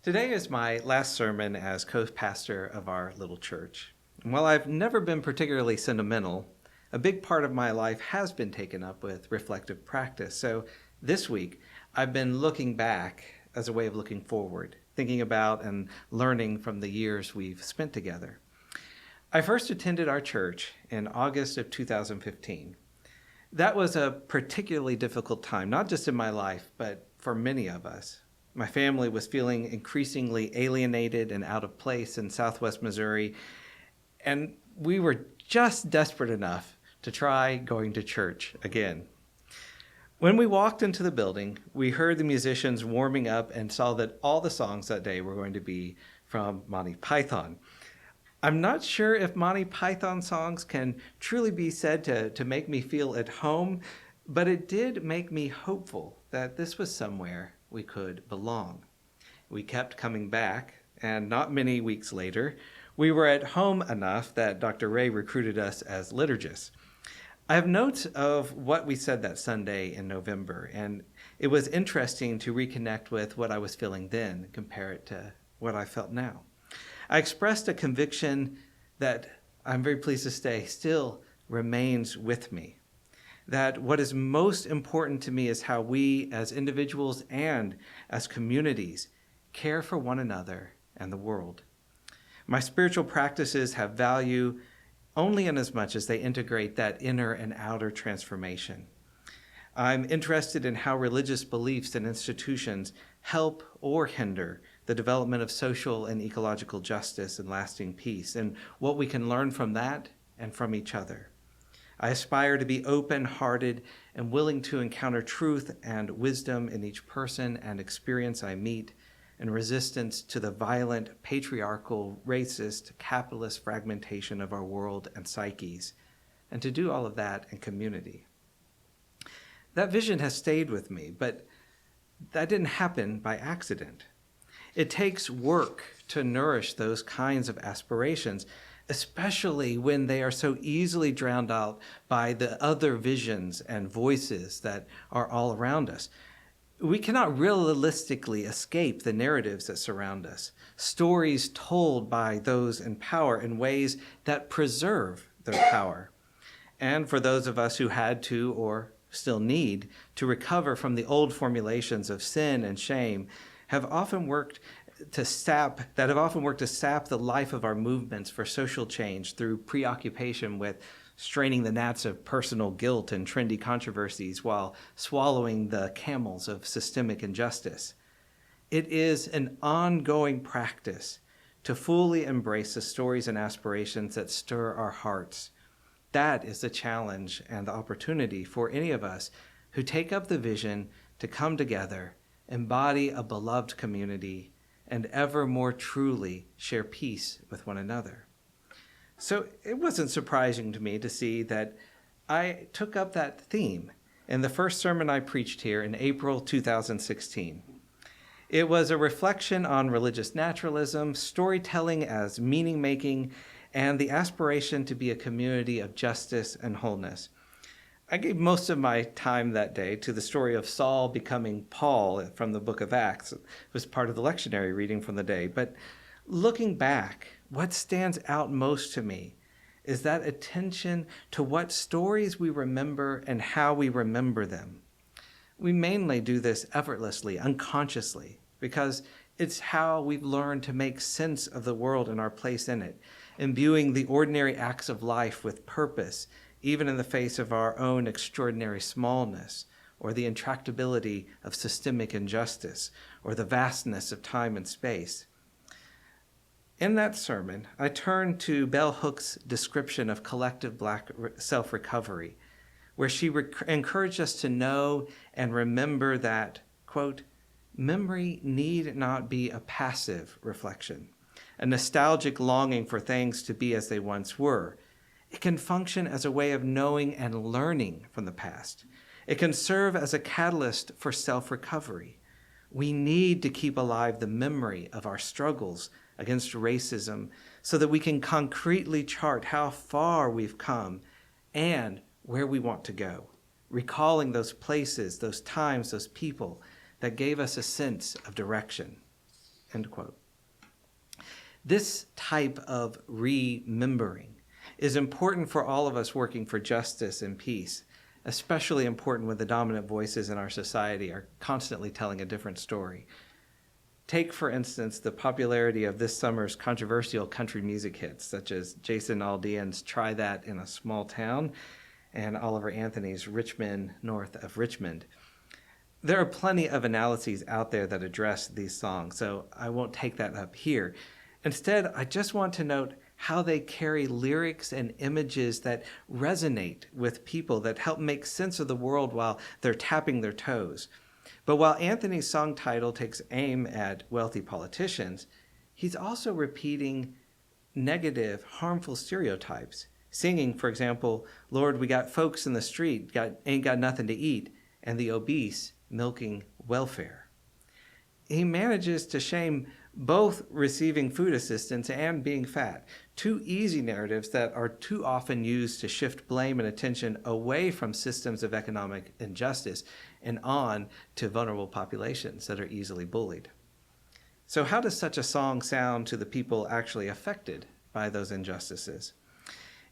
Today is my last sermon as co-pastor of our little church. And while I've never been particularly sentimental, a big part of my life has been taken up with reflective practice. So this week, I've been looking back as a way of looking forward, thinking about and learning from the years we've spent together. I first attended our church in August of 2015. That was a particularly difficult time, not just in my life, but for many of us. My family was feeling increasingly alienated and out of place in Southwest Missouri, and we were just desperate enough to try going to church again. When we walked into the building, we heard the musicians warming up and saw that all the songs that day were going to be from Monty Python. I'm not sure if Monty Python songs can truly be said to make me feel at home, but it did make me hopeful that this was somewhere we could belong. We kept coming back, and not many weeks later, we were at home enough that Dr. Ray recruited us as liturgists. I have notes of what we said that Sunday in November, and it was interesting to reconnect with what I was feeling then, compare it to what I felt now. I expressed a conviction that I'm very pleased to say still remains with me. That what is most important to me is how we as individuals and as communities care for one another and the world. My spiritual practices have value only in as much as they integrate that inner and outer transformation. I'm interested in how religious beliefs and institutions help or hinder the development of social and ecological justice and lasting peace, and what we can learn from that and from each other. I aspire to be open-hearted and willing to encounter truth and wisdom in each person and experience I meet, in resistance to the violent, patriarchal, racist, capitalist fragmentation of our world and psyches, and to do all of that in community. That vision has stayed with me, but that didn't happen by accident. It takes work to nourish those kinds of aspirations, especially when they are so easily drowned out by the other visions and voices that are all around us. We cannot realistically escape the narratives that surround us, stories told by those in power in ways that preserve their power. And for those of us who had to or still need to recover from the old formulations of sin and shame, have often worked to sap the life of our movements for social change through preoccupation with straining the gnats of personal guilt and trendy controversies while swallowing the camels of systemic injustice. It is an ongoing practice to fully embrace the stories and aspirations that stir our hearts. That is the challenge and the opportunity for any of us who take up the vision to come together, embody a beloved community, and ever more truly share peace with one another. So it wasn't surprising to me to see that I took up that theme in the first sermon I preached here in April 2016. It was a reflection on religious naturalism, storytelling as meaning-making, and the aspiration to be a community of justice and wholeness. I gave most of my time that day to the story of Saul becoming Paul from the book of Acts. It was part of the lectionary reading from the day. But looking back, what stands out most to me is that attention to what stories we remember and how we remember them. We mainly do this effortlessly, unconsciously, because it's how we've learned to make sense of the world and our place in it, imbuing the ordinary acts of life with purpose, even in the face of our own extraordinary smallness, or the intractability of systemic injustice, or the vastness of time and space. In that sermon, I turned to Bell Hook's description of collective Black self-recovery, where she encouraged us to know and remember that, quote, memory need not be a passive reflection, a nostalgic longing for things to be as they once were. It can function as a way of knowing and learning from the past. It can serve as a catalyst for self-recovery. We need to keep alive the memory of our struggles against racism so that we can concretely chart how far we've come and where we want to go, recalling those places, those times, those people that gave us a sense of direction. end quote. This type of remembering is important for all of us working for justice and peace, especially important when the dominant voices in our society are constantly telling a different story. Take, for instance, the popularity of this summer's controversial country music hits, such as Jason Aldean's Try That in a Small Town and Oliver Anthony's Rich Men North of Richmond. There are plenty of analyses out there that address these songs, so I won't take that up here. Instead, I just want to note how they carry lyrics and images that resonate with people, that help make sense of the world while they're tapping their toes. But while Anthony's song title takes aim at wealthy politicians, he's also repeating negative, harmful stereotypes. Singing, for example, Lord, we got folks in the street, ain't got nothing to eat, and the obese milking welfare. He manages to shame both receiving food assistance and being fat, two easy narratives that are too often used to shift blame and attention away from systems of economic injustice and on to vulnerable populations that are easily bullied. So how does such a song sound to the people actually affected by those injustices?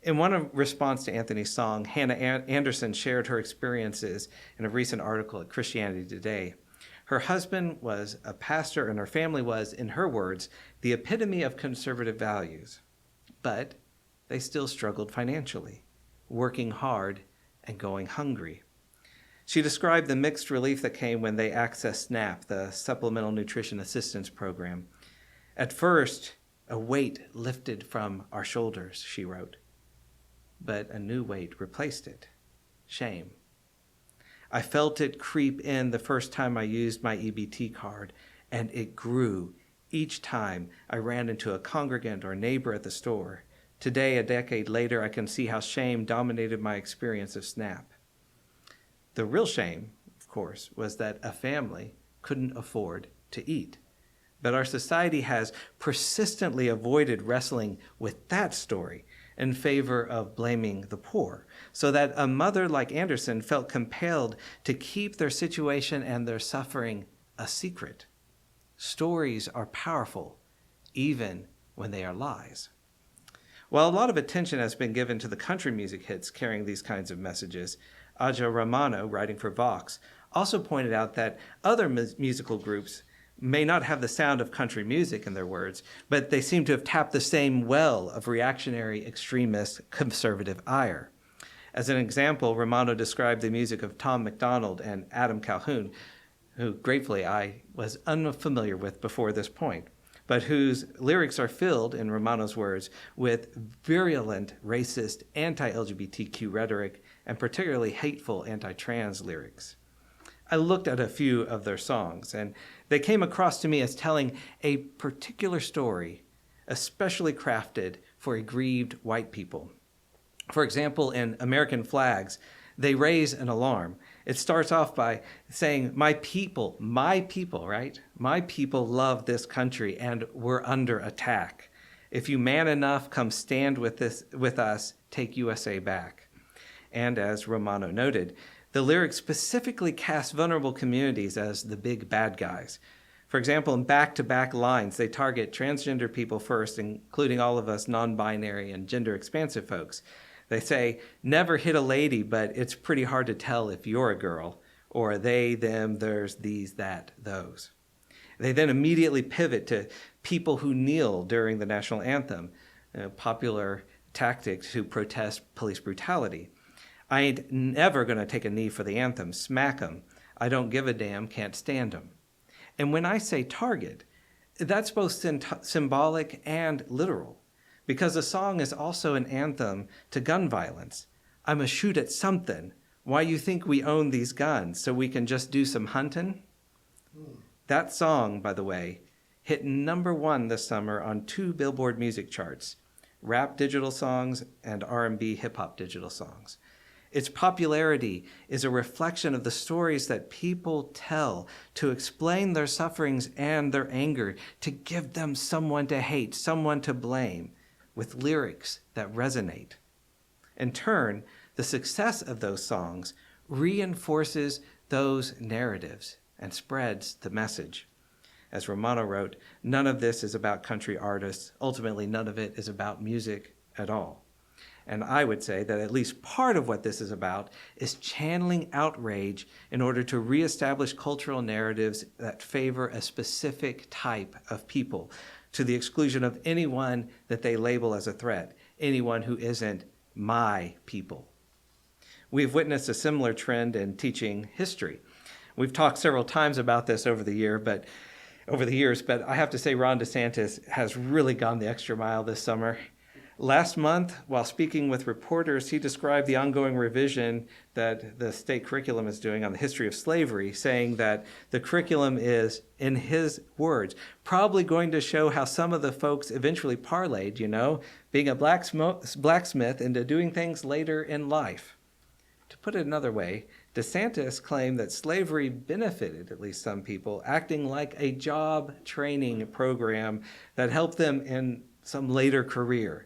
In one response to Anthony's song, Hannah Anderson shared her experiences in a recent article at Christianity Today. Her husband was a pastor, and her family was, in her words, the epitome of conservative values. But they still struggled financially, working hard and going hungry. She described the mixed relief that came when they accessed SNAP, the Supplemental Nutrition Assistance Program. At first, a weight lifted from our shoulders, she wrote. But a new weight replaced it: shame. I felt it creep in the first time I used my EBT card, and it grew each time I ran into a congregant or neighbor at the store. Today, a decade later, I can see how shame dominated my experience of SNAP. The real shame, of course, was that a family couldn't afford to eat. But our society has persistently avoided wrestling with that story in favor of blaming the poor, so that a mother like Anderson felt compelled to keep their situation and their suffering a secret. Stories are powerful, even when they are lies. While a lot of attention has been given to the country music hits carrying these kinds of messages, Aja Romano, writing for Vox, also pointed out that other musical groups may not have the sound of country music in their words, but they seem to have tapped the same well of reactionary, extremist, conservative ire. As an example, Romano described the music of Tom MacDonald and Adam Calhoun, who gratefully I was unfamiliar with before this point, but whose lyrics are filled, in Romano's words, with virulent, racist, anti-LGBTQ rhetoric and particularly hateful anti-trans lyrics. I looked at a few of their songs, and they came across to me as telling a particular story, especially crafted for aggrieved white people. For example, in American Flags, they raise an alarm. It starts off by saying, my people, right? My people love this country, and we're under attack. If you man enough, come stand with us, take USA back. And as Romano noted, the lyrics specifically cast vulnerable communities as the big bad guys. For example, in back-to-back lines, they target transgender people first, including all of us non-binary and gender-expansive folks. They say, never hit a lady, but it's pretty hard to tell if you're a girl, or they, them, theirs, these, that, those. They then immediately pivot to people who kneel during the national anthem, popular tactics to protest police brutality. I ain't never going to take a knee for the anthem, smack 'em. I don't give a damn, can't stand 'em. And when I say target, that's both symbolic and literal, because the song is also an anthem to gun violence. I'm a shoot at something. Why you think we own these guns, so we can just do some hunting? That song, by the way, hit #1 this summer on 2 Billboard music charts, rap digital songs and R&B hip-hop digital songs. Its popularity is a reflection of the stories that people tell to explain their sufferings and their anger, to give them someone to hate, someone to blame, with lyrics that resonate. In turn, the success of those songs reinforces those narratives and spreads the message. As Romano wrote, none of this is about country artists. Ultimately, none of it is about music at all. And I would say that at least part of what this is about is channeling outrage in order to reestablish cultural narratives that favor a specific type of people, to the exclusion of anyone that they label as a threat, anyone who isn't my people. We've witnessed a similar trend in teaching history. We've talked several times about this over the years, but I have to say Ron DeSantis has really gone the extra mile this summer. Last month, while speaking with reporters, he described the ongoing revision that the state curriculum is doing on the history of slavery, saying that the curriculum is, in his words, probably going to show how some of the folks eventually parlayed, being a blacksmith into doing things later in life. To put it another way, DeSantis claimed that slavery benefited at least some people, acting like a job training program that helped them in some later career.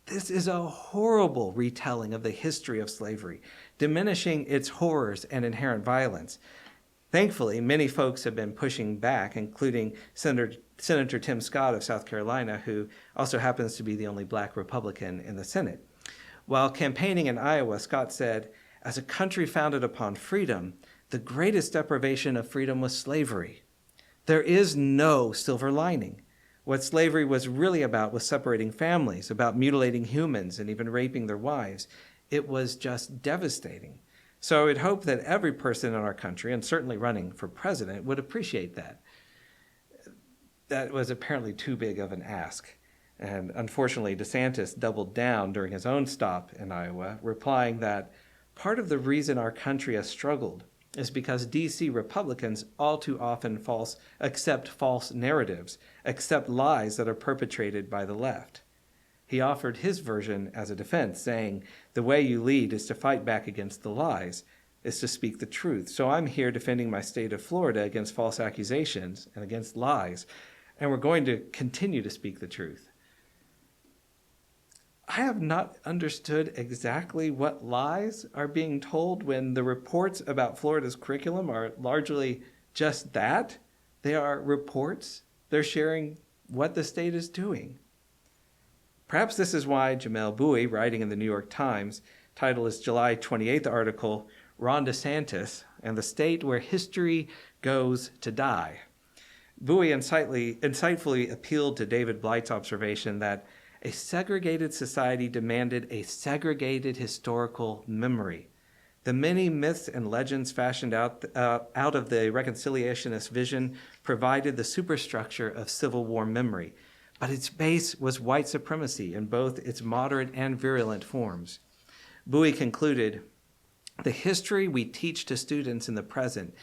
This is a horrible retelling of the history of slavery, diminishing its horrors and inherent violence. Thankfully, many folks have been pushing back, including Senator Tim Scott of South Carolina, who also happens to be the only black Republican in the Senate. While campaigning in Iowa, Scott said, "As a country founded upon freedom, the greatest deprivation of freedom was slavery. There is no silver lining. What slavery was really about was separating families, about mutilating humans and even raping their wives. It was just devastating." So I would hope that every person in our country, and certainly running for president, would appreciate that. That was apparently too big of an ask. And unfortunately, DeSantis doubled down during his own stop in Iowa, replying that part of the reason our country has struggled is because D.C. Republicans all too often accept false narratives, accept lies that are perpetrated by the left. He offered his version as a defense, saying, "The way you lead is to fight back against the lies, is to speak the truth. So I'm here defending my state of Florida against false accusations and against lies, and we're going to continue to speak the truth." I have not understood exactly what lies are being told when the reports about Florida's curriculum are largely just that. They are reports. They're sharing what the state is doing. Perhaps this is why Jamel Bowie, writing in the New York Times, titled his July 28th article, "Ron DeSantis and the State Where History Goes to Die." Bowie insightfully appealed to David Blight's observation that a segregated society demanded a segregated historical memory. The many myths and legends fashioned out of the reconciliationist vision provided the superstructure of Civil War memory, but its base was white supremacy in both its moderate and virulent forms. Bowie concluded, "The history we teach to students in the present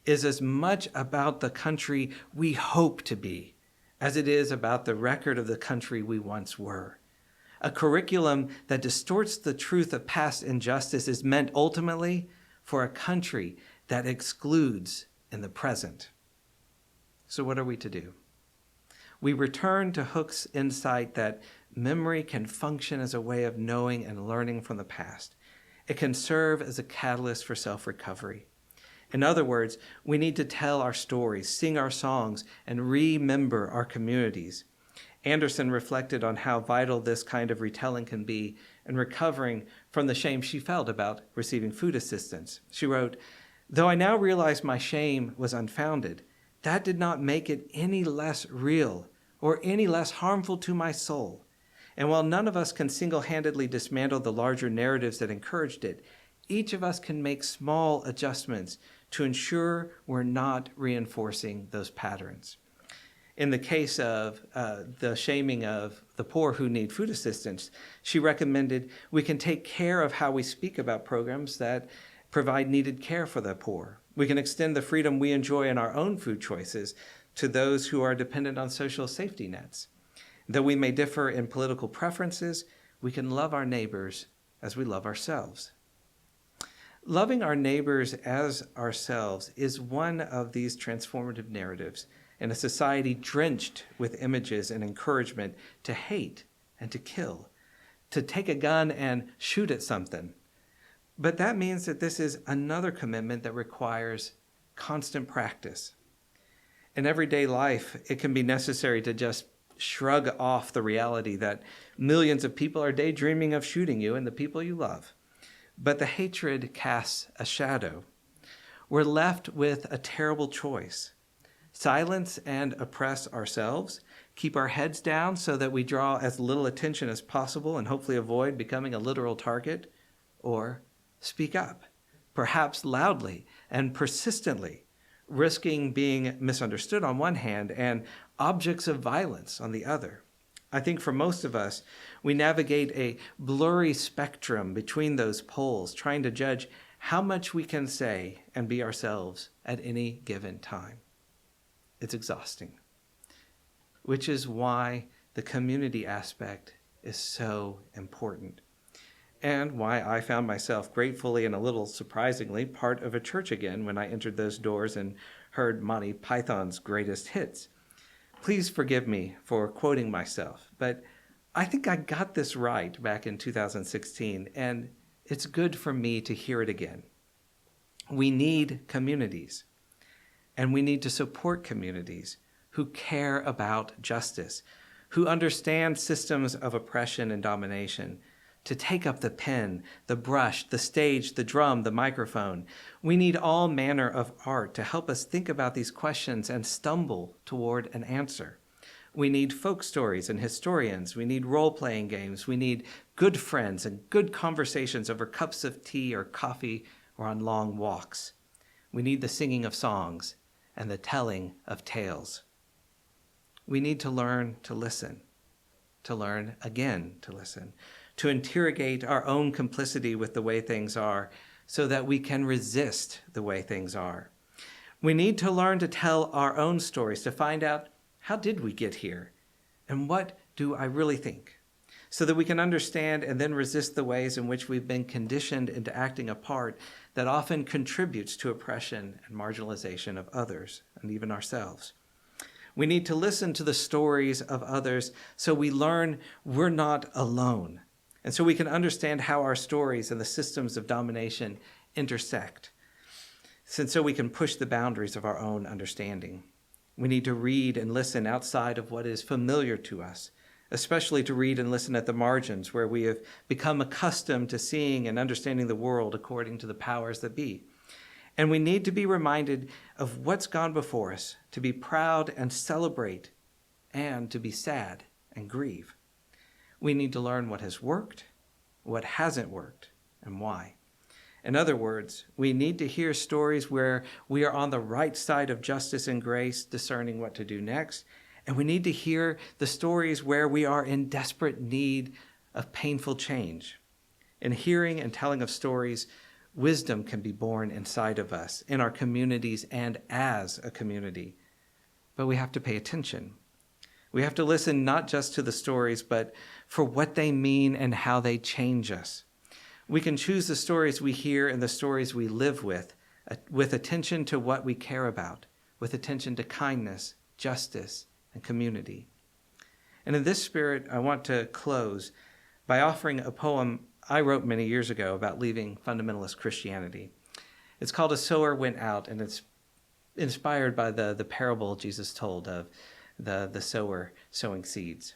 is as much about the country we hope to be as it is about the record of the country we once were. A curriculum that distorts the truth of past injustice is meant ultimately for a country that excludes in the present." So what are we to do? We return to Hooke's insight that memory can function as a way of knowing and learning from the past. It can serve as a catalyst for self-recovery. In other words, we need to tell our stories, sing our songs, and remember our communities. Anderson reflected on how vital this kind of retelling can be in recovering from the shame she felt about receiving food assistance. She wrote, "Though I now realize my shame was unfounded, that did not make it any less real or any less harmful to my soul. And while none of us can single-handedly dismantle the larger narratives that encouraged it, each of us can make small adjustments to ensure we're not reinforcing those patterns." In the case of the shaming of the poor who need food assistance, she recommended we can take care of how we speak about programs that provide needed care for the poor. We can extend the freedom we enjoy in our own food choices to those who are dependent on social safety nets. Though we may differ in political preferences, we can love our neighbors as we love ourselves. Loving our neighbors as ourselves is one of these transformative narratives in a society drenched with images and encouragement to hate and to kill, to take a gun and shoot at something. But that means that this is another commitment that requires constant practice. In everyday life, it can be necessary to just shrug off the reality that millions of people are daydreaming of shooting you and the people you love. But the hatred casts a shadow. We're left with a terrible choice. Silence and oppress ourselves, keep our heads down so that we draw as little attention as possible and hopefully avoid becoming a literal target, or speak up, perhaps loudly and persistently, risking being misunderstood on one hand and objects of violence on the other. I think for most of us, we navigate a blurry spectrum between those poles, trying to judge how much we can say and be ourselves at any given time. It's exhausting, which is why the community aspect is so important, and why I found myself gratefully and a little surprisingly part of a church again when I entered those doors and heard Monty Python's greatest hits. Please forgive me for quoting myself, but I think I got this right back in 2016, and it's good for me to hear it again. We need communities, and we need to support communities who care about justice, who understand systems of oppression and domination, to take up the pen, the brush, the stage, the drum, the microphone. We need all manner of art to help us think about these questions and stumble toward an answer. We need folk stories and historians. We need role-playing games. We need good friends and good conversations over cups of tea or coffee or on long walks. We need the singing of songs and the telling of tales. We need to learn to listen, to learn again to listen, to interrogate our own complicity with the way things are so that we can resist the way things are. We need to learn to tell our own stories, to find out, how did we get here? And what do I really think? So that we can understand and then resist the ways in which we've been conditioned into acting a part that often contributes to oppression and marginalization of others and even ourselves. We need to listen to the stories of others so we learn we're not alone, and so we can understand how our stories and the systems of domination intersect, and so we can push the boundaries of our own understanding. We need to read and listen outside of what is familiar to us, especially to read and listen at the margins where we have become accustomed to seeing and understanding the world according to the powers that be. And we need to be reminded of what's gone before us, to be proud and celebrate, and to be sad and grieve. We need to learn what has worked, what hasn't worked, and why. In other words, we need to hear stories where we are on the right side of justice and grace, discerning what to do next. And we need to hear the stories where we are in desperate need of painful change. In hearing and telling of stories, wisdom can be born inside of us, in our communities and as a community. But we have to pay attention. We have to listen not just to the stories, but for what they mean and how they change us. We can choose the stories we hear and the stories we live with attention to what we care about, with attention to kindness, justice, and community. And in this spirit, I want to close by offering a poem I wrote many years ago about leaving fundamentalist Christianity. It's called A Sower Went Out, and it's inspired by the parable Jesus told of the sower sowing seeds.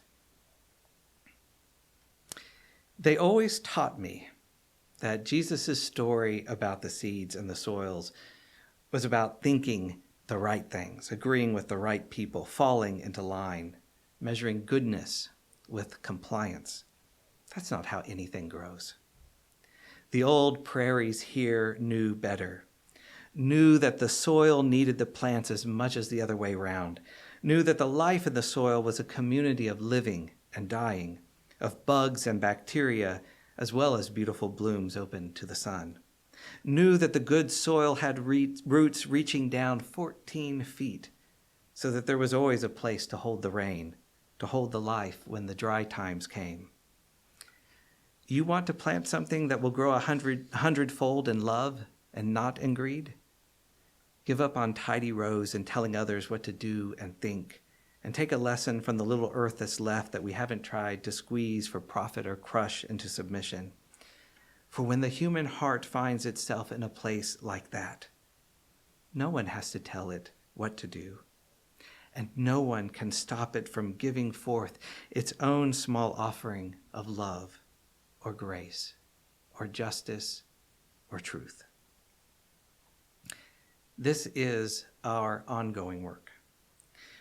They always taught me that Jesus' story about the seeds and the soils was about thinking the right things, agreeing with the right people, falling into line, measuring goodness with compliance. That's not how anything grows. The old prairies here knew better, knew that the soil needed the plants as much as the other way around, knew that the life in the soil was a community of living and dying, of bugs and bacteria, as well as beautiful blooms open to the sun, knew that the good soil had roots reaching down 14 feet, so that there was always a place to hold the rain, to hold the life when the dry times came. You want to plant something that will grow 100-fold in love and not in greed? Give up on tidy rows and telling others what to do and think, and take a lesson from the little earth that's left that we haven't tried to squeeze for profit or crush into submission. For when the human heart finds itself in a place like that, no one has to tell it what to do. and no one can stop it from giving forth its own small offering of love or grace or justice or truth. This is our ongoing work.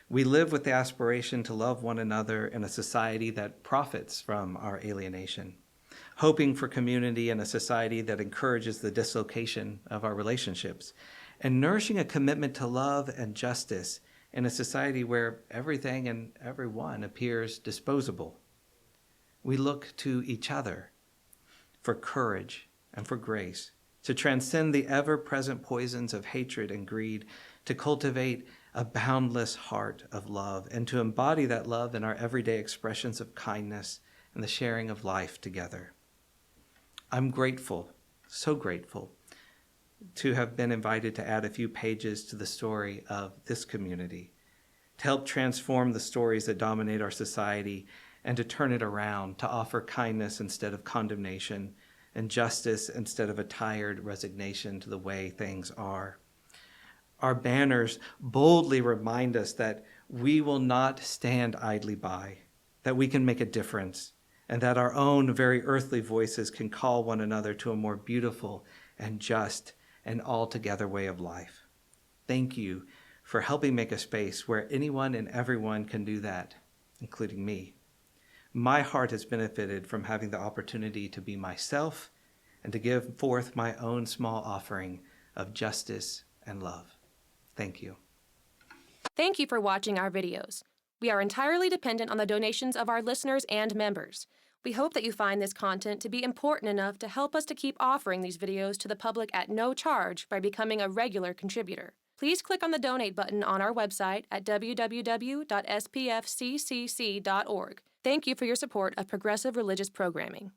We live with the aspiration to love one another in a society that profits from our alienation, hoping for community in a society that encourages the dislocation of our relationships, and nourishing a commitment to love and justice in a society where everything and everyone appears disposable. We look to each other for courage and for grace, to transcend the ever-present poisons of hatred and greed, to cultivate a boundless heart of love, and to embody that love in our everyday expressions of kindness and the sharing of life together. I'm grateful, so grateful, to have been invited to add a few pages to the story of this community, to help transform the stories that dominate our society and to turn it around, to offer kindness instead of condemnation and justice instead of a tired resignation to the way things are. Our banners boldly remind us that we will not stand idly by, that we can make a difference, and that our own very earthly voices can call one another to a more beautiful and just and altogether way of life. Thank you for helping make a space where anyone and everyone can do that, including me. My heart has benefited from having the opportunity to be myself and to give forth my own small offering of justice and love. Thank you. Thank you for watching our videos. We are entirely dependent on the donations of our listeners and members. We hope that you find this content to be important enough to help us to keep offering these videos to the public at no charge by becoming a regular contributor. Please click on the donate button on our website at www.spfccc.org. Thank you for your support of progressive religious programming.